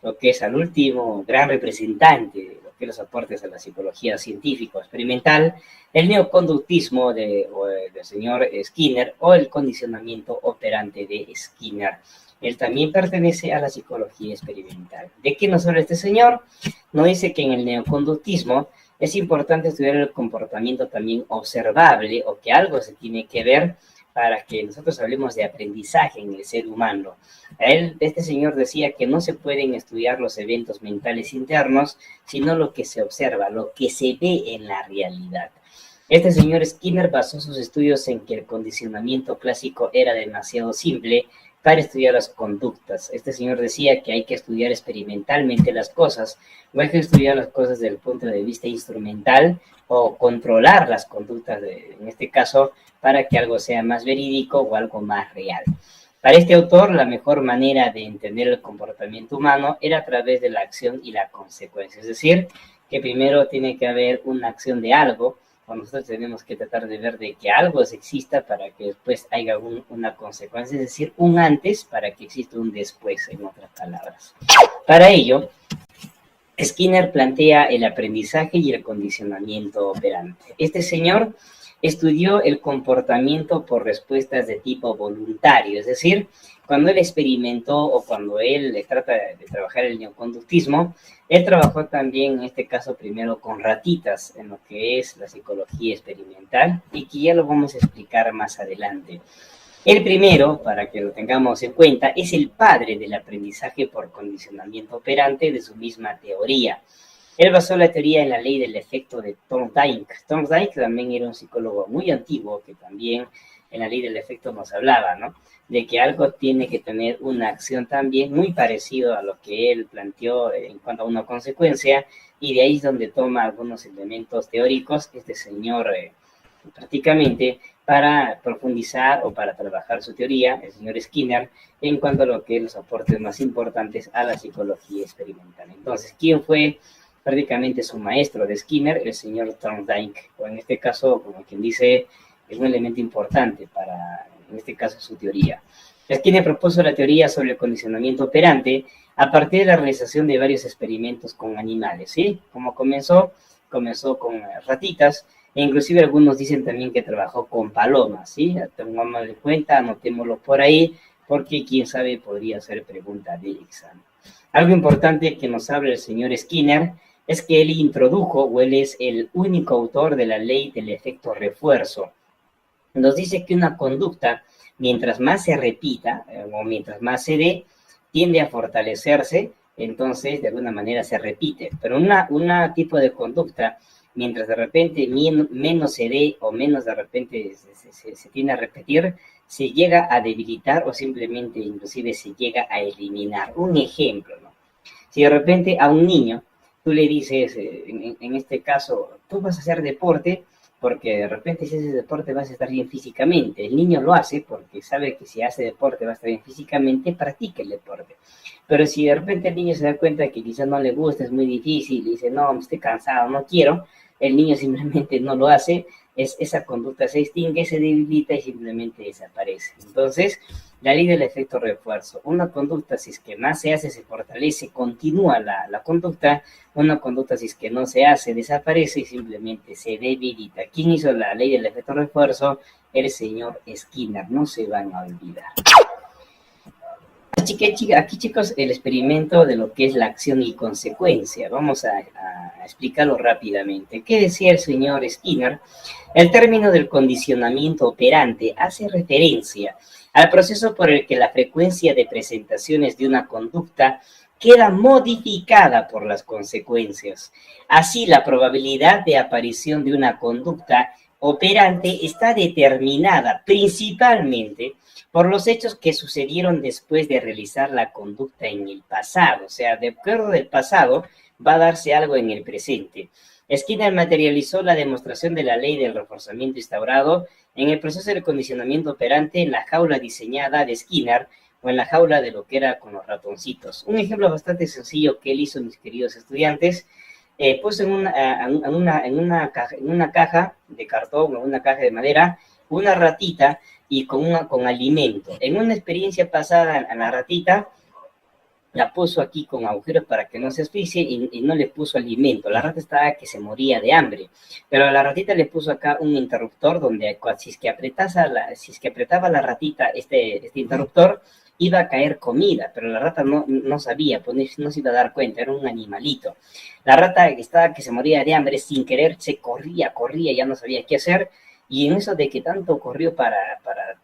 lo que es al último gran representante de lo que los aportes a la psicología científico-experimental, el neoconductismo del señor Skinner o el condicionamiento operante de Skinner. Él también pertenece a la psicología experimental. ¿De qué nos habla este señor? Nos dice que en el neoconductismo es importante estudiar el comportamiento también observable o que algo se tiene que ver para que nosotros hablemos de aprendizaje en el ser humano. Este señor decía que no se pueden estudiar los eventos mentales internos, sino lo que se observa, lo que se ve en la realidad. Este señor Skinner basó sus estudios en que el condicionamiento clásico era demasiado simple para estudiar las conductas. Este señor decía que hay que estudiar experimentalmente las cosas, no hay que estudiar las cosas desde el punto de vista instrumental o controlar las conductas, en este caso, para que algo sea más verídico o algo más real. Para este autor, la mejor manera de entender el comportamiento humano era a través de la acción y la consecuencia. Es decir, que primero tiene que haber una acción de algo, o nosotros tenemos que tratar de ver de que algo exista para que después haya una consecuencia, es decir, un antes para que exista un después, en otras palabras. Para ello, Skinner plantea el aprendizaje y el condicionamiento operante. Este señor estudió el comportamiento por respuestas de tipo voluntario, es decir, cuando él experimentó o cuando él trata de trabajar el neoconductismo, él trabajó también, en este caso, primero con ratitas, en lo que es la psicología experimental, y que ya lo vamos a explicar más adelante. El primero, para que lo tengamos en cuenta, es el padre del aprendizaje por condicionamiento operante de su misma teoría. Él basó la teoría en la ley del efecto de Thorndike. Thorndike también era un psicólogo muy antiguo que también en la ley del efecto nos hablaba, ¿no? De que algo tiene que tener una acción también muy parecido a lo que él planteó en cuanto a una consecuencia, y de ahí es donde toma algunos elementos teóricos este señor prácticamente para profundizar o para trabajar su teoría, el señor Skinner, en cuanto a lo que es los aportes más importantes a la psicología experimental. Entonces, ¿quién fue prácticamente su maestro de Skinner? El señor Thorndike, o en este caso, como quien dice, es un elemento importante para, en este caso, su teoría. Skinner propuso la teoría sobre el condicionamiento operante a partir de la realización de varios experimentos con animales, ¿sí? Como comenzó con ratitas, e inclusive algunos dicen también que trabajó con palomas, ¿sí? Tengamos en cuenta, anotémoslo por ahí, porque quién sabe podría ser pregunta de examen. Algo importante que nos habla el señor Skinner es que él introdujo, o él es el único autor de la ley del efecto refuerzo. Nos dice que una conducta, mientras más se repita o mientras más se dé, tiende a fortalecerse, entonces de alguna manera se repite. Pero una tipo de conducta, mientras de repente menos se dé o menos de repente se tiende a repetir, se llega a debilitar o simplemente inclusive se llega a eliminar. Un ejemplo, ¿no? Si de repente a un niño tú le dices, en este caso, tú vas a hacer deporte, porque de repente si haces deporte vas a estar bien físicamente. El niño lo hace porque sabe que si hace deporte va a estar bien físicamente, practica el deporte. Pero si de repente el niño se da cuenta que quizás no le gusta, es muy difícil, y dice, no, estoy cansado, no quiero, el niño simplemente no lo hace, esa conducta se extingue, se debilita y simplemente desaparece. Entonces, la ley del efecto refuerzo. Una conducta, si es que más se hace, se fortalece, continúa la conducta. Una conducta, si es que no se hace, desaparece y simplemente se debilita. ¿Quién hizo la ley del efecto refuerzo? El señor Skinner. No se van a olvidar. Aquí, chicos, el experimento de lo que es la acción y consecuencia. Vamos a explicarlo rápidamente. ¿Qué decía el señor Skinner? El término del condicionamiento operante hace referencia al proceso por el que la frecuencia de presentaciones de una conducta queda modificada por las consecuencias. Así, la probabilidad de aparición de una conducta operante está determinada principalmente por los hechos que sucedieron después de realizar la conducta en el pasado. O sea, de acuerdo del pasado, va a darse algo en el presente. Skinner materializó la demostración de la ley del reforzamiento instaurado en el proceso de condicionamiento operante en la jaula diseñada de Skinner o en la jaula de lo que era con los ratoncitos. Un ejemplo bastante sencillo que él hizo, mis queridos estudiantes, puso en una caja de cartón o una caja de madera una ratita y con alimento. En una experiencia pasada a la ratita la puso aquí con agujeros para que no se asfixie y no le puso alimento. La rata estaba que se moría de hambre, pero la ratita le puso acá un interruptor donde si es que apretaba la ratita este interruptor, iba a caer comida, pero la rata no sabía, pues no se iba a dar cuenta, era un animalito. La rata estaba que se moría de hambre, sin querer se corría, ya no sabía qué hacer, y en eso de que tanto corrió para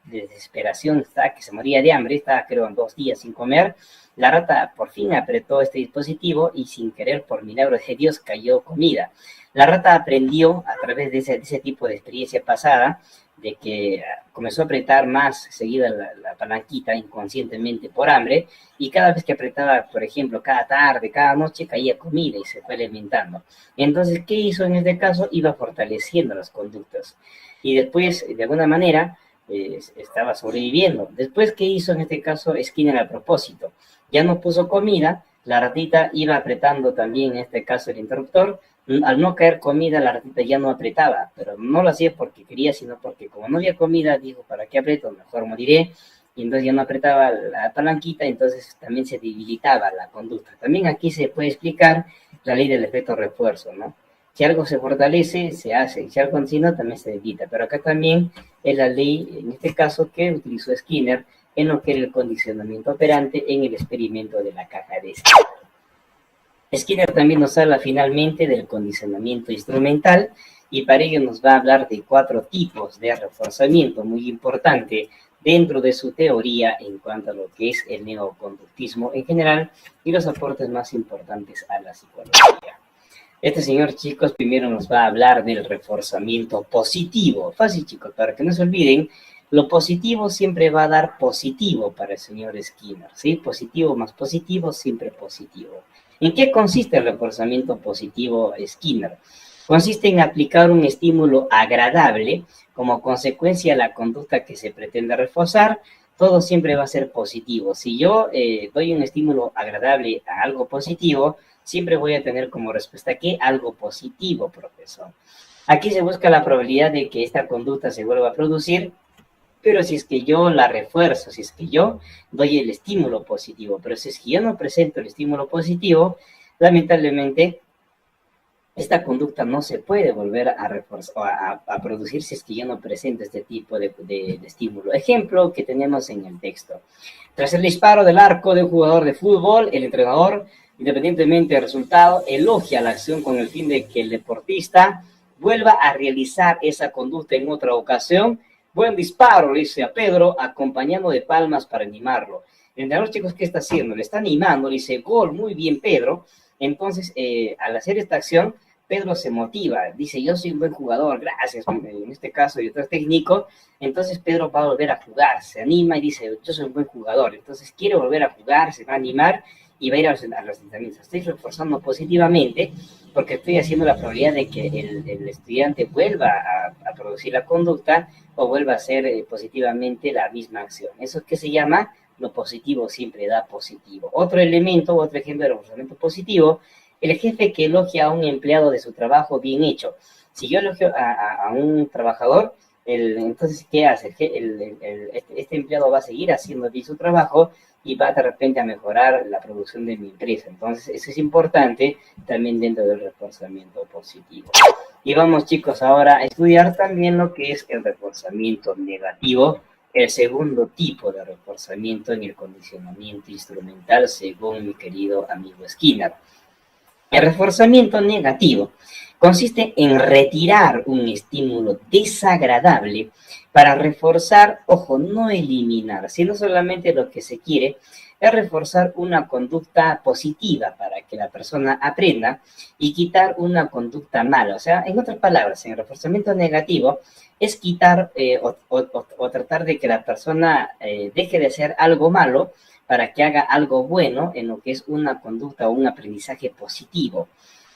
desesperación, estaba que se moría de hambre, estaba creo en 2 días sin comer, la rata por fin apretó este dispositivo y sin querer, por milagro de Dios, cayó comida. La rata aprendió a través de ese tipo de experiencia pasada, de que comenzó a apretar más seguida la palanquita inconscientemente por hambre, y cada vez que apretaba, por ejemplo, cada tarde, cada noche, caía comida y se fue alimentando. Entonces, ¿qué hizo en este caso? Iba fortaleciendo las conductas. Y después, de alguna manera, estaba sobreviviendo. Después, ¿qué hizo en este caso Skinner a propósito? Ya no puso comida, la ratita iba apretando también en este caso el interruptor. Al no caer comida, la ratita ya no apretaba, pero no lo hacía porque quería, sino porque como no había comida, dijo, ¿para qué aprieto? Mejor moriré. Y entonces ya no apretaba la palanquita, entonces también se debilitaba la conducta. También aquí se puede explicar la ley del efecto refuerzo, ¿no? Si algo se fortalece, se hace, y si algo si no, también se debilita. Pero acá también es la ley, en este caso, que utilizó Skinner en lo que era el condicionamiento operante en el experimento de la caja de Skinner. Skinner también nos habla finalmente del condicionamiento instrumental, y para ello nos va a hablar de 4 tipos de reforzamiento muy importante dentro de su teoría en cuanto a lo que es el neoconductismo en general y los aportes más importantes a la psicología. Este señor, chicos, primero nos va a hablar del reforzamiento positivo. Fácil, chicos, para que no se olviden, lo positivo siempre va a dar positivo para el señor Skinner, ¿sí? Positivo más positivo, siempre positivo. ¿En qué consiste el reforzamiento positivo Skinner? Consiste en aplicar un estímulo agradable como consecuencia de la conducta que se pretende reforzar. Todo siempre va a ser positivo. Si yo doy un estímulo agradable a algo positivo, siempre voy a tener como respuesta que algo positivo, profesor. Aquí se busca la probabilidad de que esta conducta se vuelva a producir, pero si es que yo la refuerzo, si es que yo doy el estímulo positivo, pero si es que yo no presento el estímulo positivo, lamentablemente esta conducta no se puede volver a reforzar, a producir si es que yo no presento este tipo de estímulo. Ejemplo que tenemos en el texto. Tras el disparo del arco de un jugador de fútbol, el entrenador, independientemente del resultado, elogia la acción con el fin de que el deportista vuelva a realizar esa conducta en otra ocasión. Buen disparo, le dice a Pedro, acompañado de palmas para animarlo. El entrenador, chicos, ¿qué está haciendo? Le está animando, le dice, gol, muy bien, Pedro. Entonces, al hacer esta acción, Pedro se motiva, dice, yo soy un buen jugador, gracias, en este caso yo soy técnico. Entonces Pedro va a volver a jugar, se anima y dice, yo soy un buen jugador, entonces quiere volver a jugar, se va a animar y va a ir a los entrenamientos. Estoy reforzando positivamente porque estoy haciendo la probabilidad de que el estudiante vuelva a producir la conducta o vuelva a hacer positivamente la misma acción. Eso es que se llama lo positivo siempre da positivo. Otro elemento, otro ejemplo de reforzamiento positivo, el jefe que elogia a un empleado de su trabajo bien hecho. Si yo elogio a un trabajador, entonces, ¿qué hace? Este empleado va a seguir haciendo bien su trabajo y va de repente a mejorar la producción de mi empresa. Entonces, eso es importante también dentro del reforzamiento positivo. Y vamos, chicos, ahora a estudiar también lo que es el reforzamiento negativo, el segundo tipo de reforzamiento en el condicionamiento instrumental, según mi querido amigo Skinner. El reforzamiento negativo consiste en retirar un estímulo desagradable para reforzar, ojo, no eliminar, sino solamente lo que se quiere es reforzar una conducta positiva para que la persona aprenda y quitar una conducta mala. O sea, en otras palabras, en el reforzamiento negativo es quitar o tratar de que la persona deje de hacer algo malo para que haga algo bueno en lo que es una conducta o un aprendizaje positivo.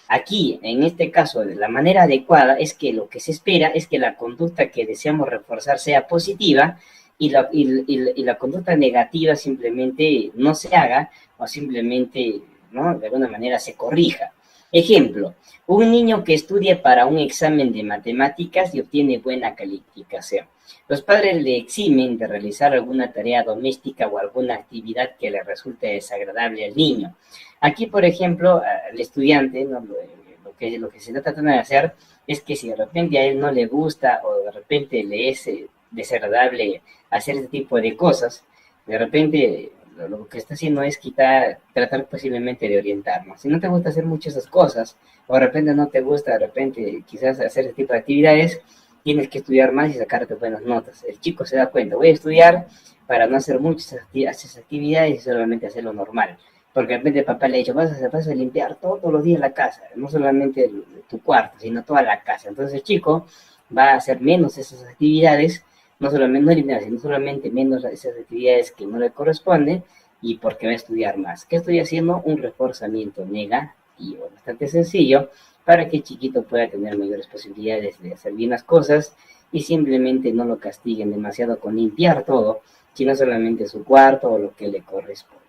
Aquí, en este caso, la manera adecuada es que lo que se espera es que la conducta que deseamos reforzar sea positiva y la conducta negativa simplemente no se haga o simplemente, ¿no?, de alguna manera se corrija. Ejemplo, un niño que estudia para un examen de matemáticas y obtiene buena calificación. Los padres le eximen de realizar alguna tarea doméstica o alguna actividad que le resulte desagradable al niño. Aquí, por ejemplo, al estudiante, ¿no? Lo que se está tratando de hacer es que si de repente a él no le gusta o de repente le es desagradable hacer este tipo de cosas, de repente lo que está haciendo es tratar posiblemente de orientarnos. Si no te gusta hacer muchas esas cosas, o de repente no te gusta, de repente quizás hacer ese tipo de actividades, tienes que estudiar más y sacarte buenas notas. El chico se da cuenta, voy a estudiar para no hacer muchas esas actividades y solamente hacer lo normal. Porque de repente papá le ha dicho, vas a limpiar todos los días la casa, no solamente tu cuarto, sino toda la casa. Entonces el chico va a hacer menos esas actividades, no solamente, no eliminar, sino solamente menos esas actividades que no le corresponden y porque va a estudiar más. ¿Qué estoy haciendo? Un reforzamiento negativo, bastante sencillo, para que el chiquito pueda tener mayores posibilidades de hacer bien las cosas y simplemente no lo castiguen demasiado con limpiar todo, sino solamente su cuarto o lo que le corresponde.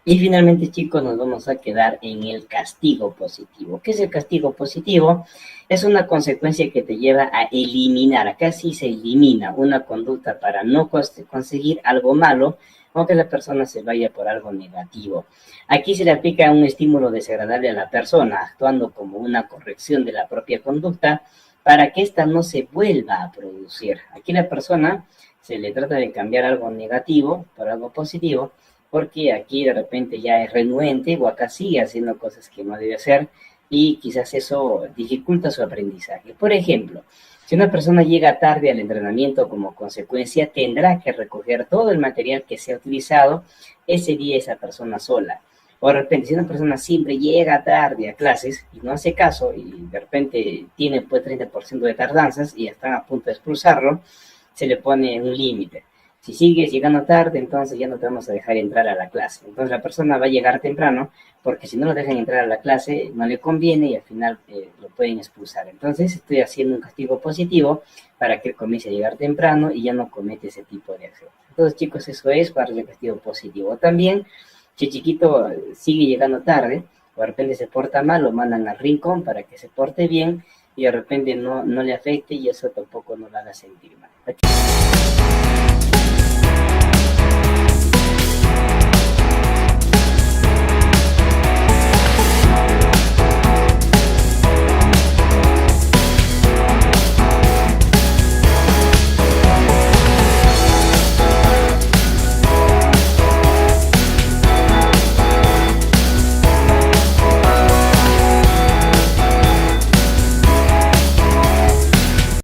Y finalmente, chicos, nos vamos a quedar en el castigo positivo. ¿Qué es el castigo positivo? Es una consecuencia que te lleva a eliminar, acá sí se elimina una conducta para no conseguir algo malo o que la persona se vaya por algo negativo. Aquí se le aplica un estímulo desagradable a la persona, actuando como una corrección de la propia conducta para que ésta no se vuelva a producir. Aquí la persona se le trata de cambiar algo negativo por algo positivo, porque aquí de repente ya es renuente o acá sigue haciendo cosas que no debe hacer y quizás eso dificulta su aprendizaje. Por ejemplo, si una persona llega tarde al entrenamiento como consecuencia, tendrá que recoger todo el material que se ha utilizado ese día esa persona sola. O de repente, si una persona siempre llega tarde a clases y no hace caso y de repente tiene pues 30% de tardanzas y están a punto de expulsarlo, se le pone un límite. Si sigues llegando tarde, entonces ya no te vamos a dejar entrar a la clase. Entonces la persona va a llegar temprano, porque si no lo dejan entrar a la clase, no le conviene y al final lo pueden expulsar. Entonces estoy haciendo un castigo positivo para que él comience a llegar temprano y ya no comete ese tipo de acción. Entonces, chicos, eso es para el castigo positivo. También, si el chiquito sigue llegando tarde, o de repente se porta mal, lo mandan al rincón para que se porte bien y de repente no le afecte y eso tampoco no lo haga sentir mal.